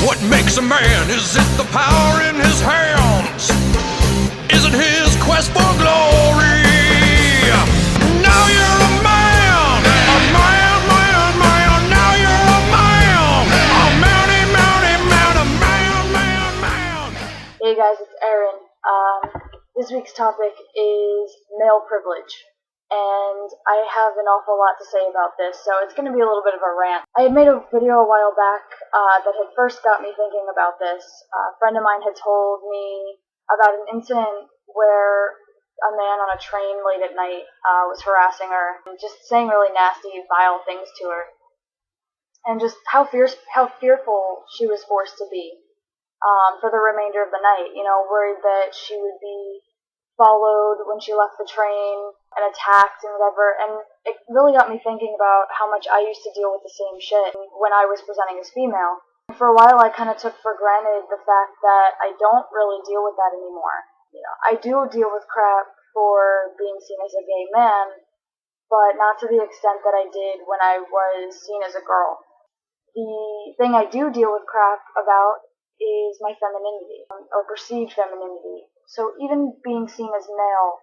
What makes a man? Is it the power in his hands? Is it his quest for glory? Now you're a man, a man, man, man. Now you're a man, a mounty, mounty, man, a man, man, man. Hey guys, it's Aaron. This week's topic is male privilege, and I have an awful lot to say about this, so it's going to be a little bit of a rant. I had made a video a while back that had first got me thinking about this. A friend of mine had told me about an incident where a man on a train late at night was harassing her and just saying really nasty, vile things to her, and just how fearful she was forced to be for the remainder of the night. You know, worried that she would be followed when she left the train and attacked and whatever. And it really got me thinking about how much I used to deal with the same shit when I was presenting as female. For a while, I kind of took for granted the fact that I don't really deal with that anymore. You know, I do deal with crap for being seen as a gay man, but not to the extent that I did when I was seen as a girl. The thing I do deal with crap about is my femininity, or perceived femininity. So even being seen as male,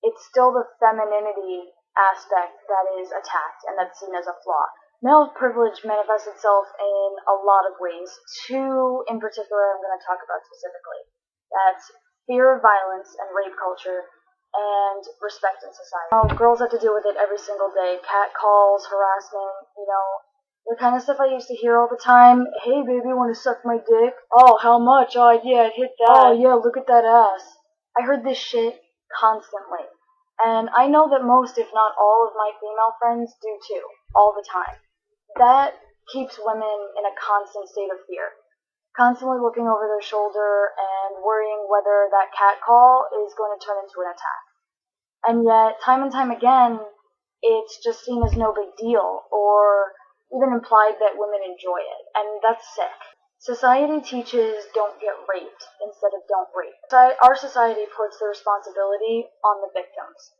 it's still the femininity aspect that is attacked and that's seen as a flaw. Male privilege manifests itself in a lot of ways. Two in particular I'm going to talk about specifically. That's fear of violence and rape culture, and respect in society. You know, girls have to deal with it every single day. Catcalls, harassment, you know, the kind of stuff I used to hear all the time. Hey baby, wanna suck my dick? Oh, how much? Oh yeah, I'd hit that. Oh yeah, look at that ass. I heard this shit constantly. And I know that most, if not all, of my female friends do too, all the time. That keeps women in a constant state of fear. Constantly looking over their shoulder and worrying whether that catcall is going to turn into an attack. And yet, time and time again, it's just seen as no big deal, or even implied that women enjoy it, and that's sick. Society teaches don't get raped instead of don't rape. Our society puts the responsibility on the victims,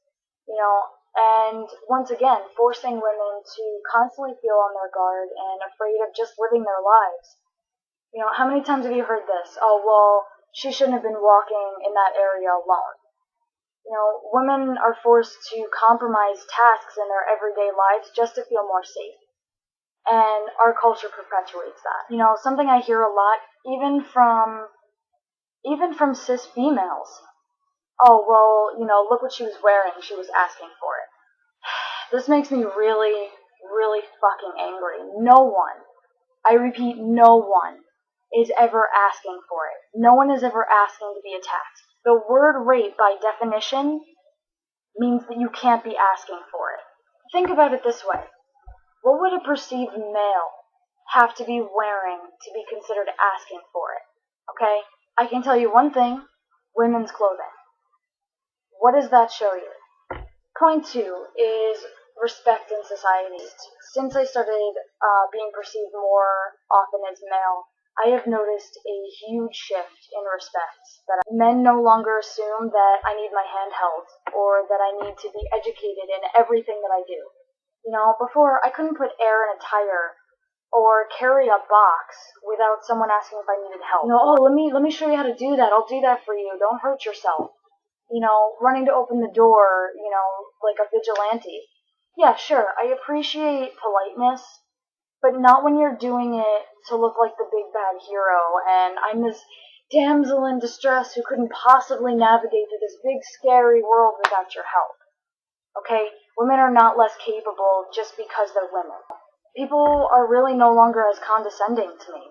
you know, and once again, forcing women to constantly feel on their guard and afraid of just living their lives. You know, how many times have you heard this? Oh, well, she shouldn't have been walking in that area alone. You know, women are forced to compromise tasks in their everyday lives just to feel more safe. And our culture perpetuates that. You know, something I hear a lot, even from cis females. Oh, well, you know, look what she was wearing, she was asking for it. This makes me really, really fucking angry. No one, I repeat, no one is ever asking for it. No one is ever asking to be attacked. The word rape, by definition, means that you can't be asking for it. Think about it this way. What would a perceived male have to be wearing to be considered asking for it? Okay? I can tell you one thing, women's clothing. What does that show you? Point two is respect in society. Since I started being perceived more often as male, I have noticed a huge shift in respect. That men no longer assume that I need my hand held, or that I need to be educated in everything that I do. You know, before I couldn't put air in a tire or carry a box without someone asking if I needed help. You know, oh, let me show you how to do that. I'll do that for you. Don't hurt yourself. You know, running to open the door, you know, like a vigilante. Yeah, sure, I appreciate politeness, but not when you're doing it to look like the big bad hero, and I'm this damsel in distress who couldn't possibly navigate through this big scary world without your help. Okay? Women are not less capable just because they're women. People are really no longer as condescending to me.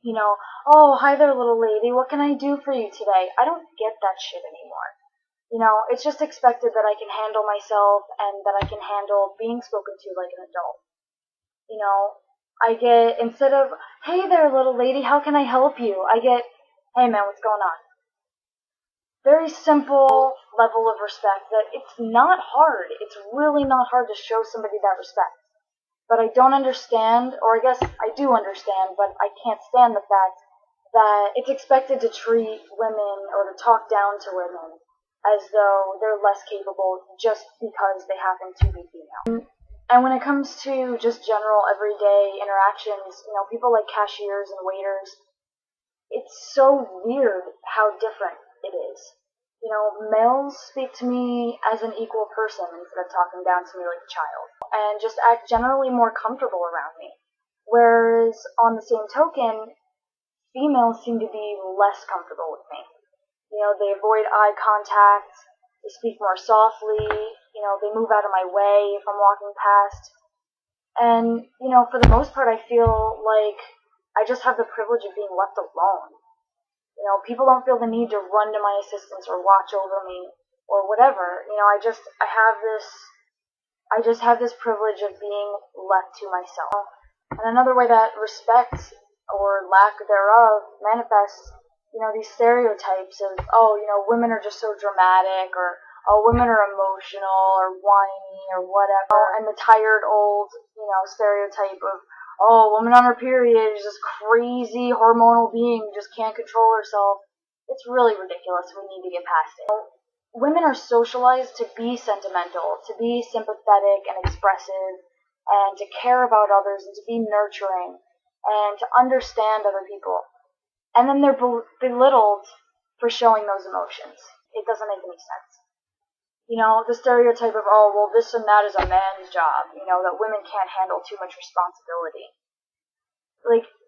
You know, oh, hi there, little lady, what can I do for you today? I don't get that shit anymore. You know, it's just expected that I can handle myself and that I can handle being spoken to like an adult. You know, I get, instead of, hey there, little lady, how can I help you? I get, hey man, what's going on? Very simple level of respect that it's not hard. It's really not hard to show somebody that respect. But I don't understand, or I guess I do understand, but I can't stand the fact that it's expected to treat women or to talk down to women as though they're less capable just because they happen to be female. And when it comes to just general everyday interactions, people like cashiers and waiters, it's so weird how different it is. Males speak to me as an equal person instead of talking down to me like a child, and just act generally more comfortable around me. Whereas, on the same token, females seem to be less comfortable with me. They avoid eye contact, they speak more softly, they move out of my way if I'm walking past. And, for the most part, I feel like I just have the privilege of being left alone. People don't feel the need to run to my assistance or watch over me or whatever. I just have this privilege of being left to myself. And another way that respect or lack thereof manifests, these stereotypes of, women are just so dramatic, or, women are emotional or whiny or whatever, and the tired old, stereotype of, woman on her period is this crazy hormonal being who just can't control herself. It's really ridiculous. We need to get past it. Women are socialized to be sentimental, to be sympathetic and expressive, and to care about others, and to be nurturing, and to understand other people. And then they're belittled for showing those emotions. It doesn't make any sense. The stereotype of, this and that is a man's job, that women can't handle too much responsibility.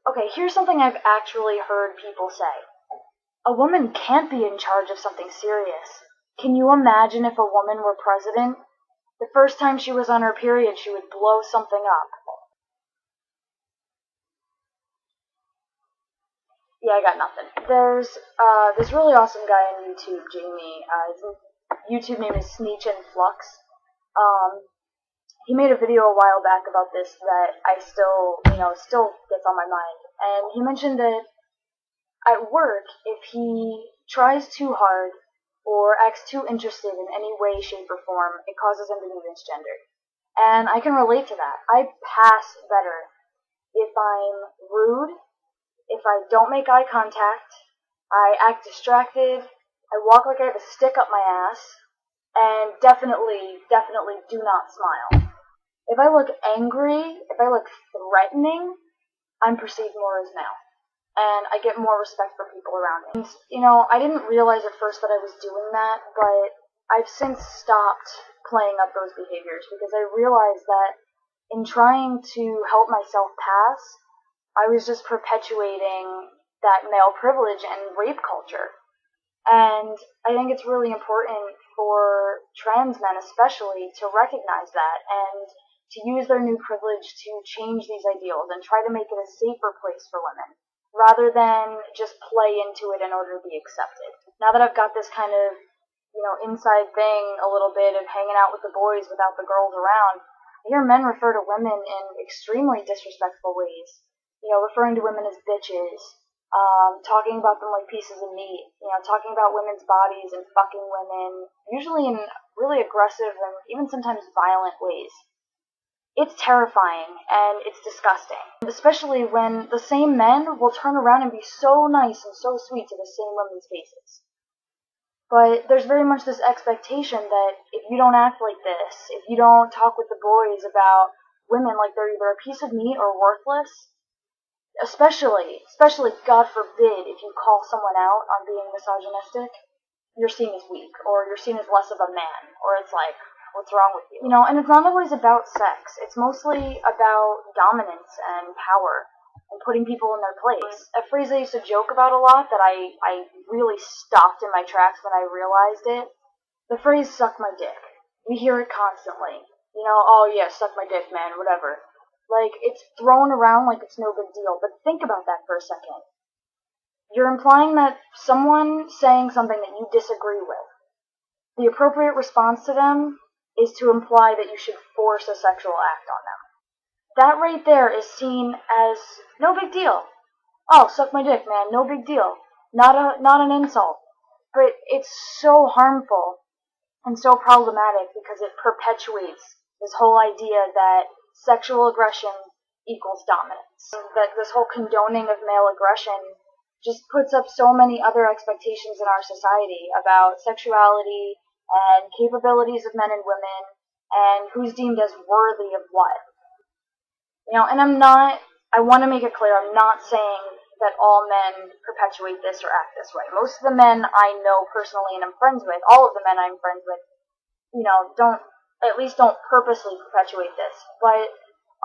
Okay, here's something I've actually heard people say. A woman can't be in charge of something serious. Can you imagine if a woman were president? The first time she was on her period, she would blow something up. Yeah, I got nothing. There's this really awesome guy on YouTube, Jamie. His YouTube name is sneetchinflux. He made a video a while back about this that I still gets on my mind. And he mentioned that at work, if he tries too hard or acts too interested in any way, shape, or form, it causes him to be misgendered. And I can relate to that. I pass better if I'm rude, if I don't make eye contact, I act distracted, I walk like I have a stick up my ass, and definitely do not smile. If I look angry, if I look threatening, I'm perceived more as male. And I get more respect from people around me. And, I didn't realize at first that I was doing that, but I've since stopped playing up those behaviors because I realized that in trying to help myself pass, I was just perpetuating that male privilege and rape culture. And I think it's really important for trans men especially to recognize that and to use their new privilege to change these ideals and try to make it a safer place for women, rather than just play into it in order to be accepted. Now that I've got this kind of, inside thing a little bit of hanging out with the boys without the girls around, I hear men refer to women in extremely disrespectful ways. Referring to women as bitches, talking about them like pieces of meat, talking about women's bodies and fucking women, usually in really aggressive and even sometimes violent ways. It's terrifying and it's disgusting, especially when the same men will turn around and be so nice and so sweet to the same women's faces. But there's very much this expectation that if you don't act like this, if you don't talk with the boys about women like they're either a piece of meat or worthless, especially, God forbid, if you call someone out on being misogynistic, you're seen as weak, or you're seen as less of a man, or it's like, what's wrong with you? And it's not always about sex. It's mostly about dominance and power and putting people in their place. A phrase I used to joke about a lot that I really stopped in my tracks when I realized it, the phrase suck my dick. We hear it constantly. Oh yeah, suck my dick, man, whatever. It's thrown around like it's no big deal, but think about that for a second. You're implying that someone saying something that you disagree with, the appropriate response to them is to imply that you should force a sexual act on them. That right there is seen as no big deal. Oh, suck my dick, man, no big deal. Not an insult. But it's so harmful and so problematic because it perpetuates this whole idea that sexual aggression equals dominance. That this whole condoning of male aggression just puts up so many other expectations in our society about sexuality and capabilities of men and women and who's deemed as worthy of what. And I want to make it clear, I'm not saying that all men perpetuate this or act this way. Most of the men I know personally and I'm friends with, all of the men I'm friends with, don't purposely perpetuate this. But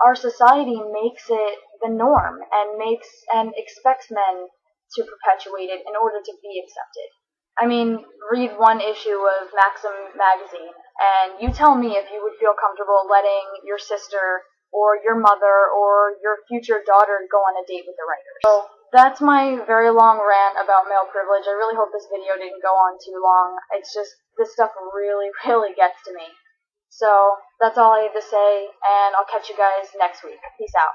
our society makes it the norm and expects men to perpetuate it in order to be accepted. I mean, read one issue of Maxim magazine, and you tell me if you would feel comfortable letting your sister or your mother or your future daughter go on a date with the writer. So that's my very long rant about male privilege. I really hope this video didn't go on too long. It's just, this stuff really, really gets to me. So that's all I have to say, and I'll catch you guys next week. Peace out.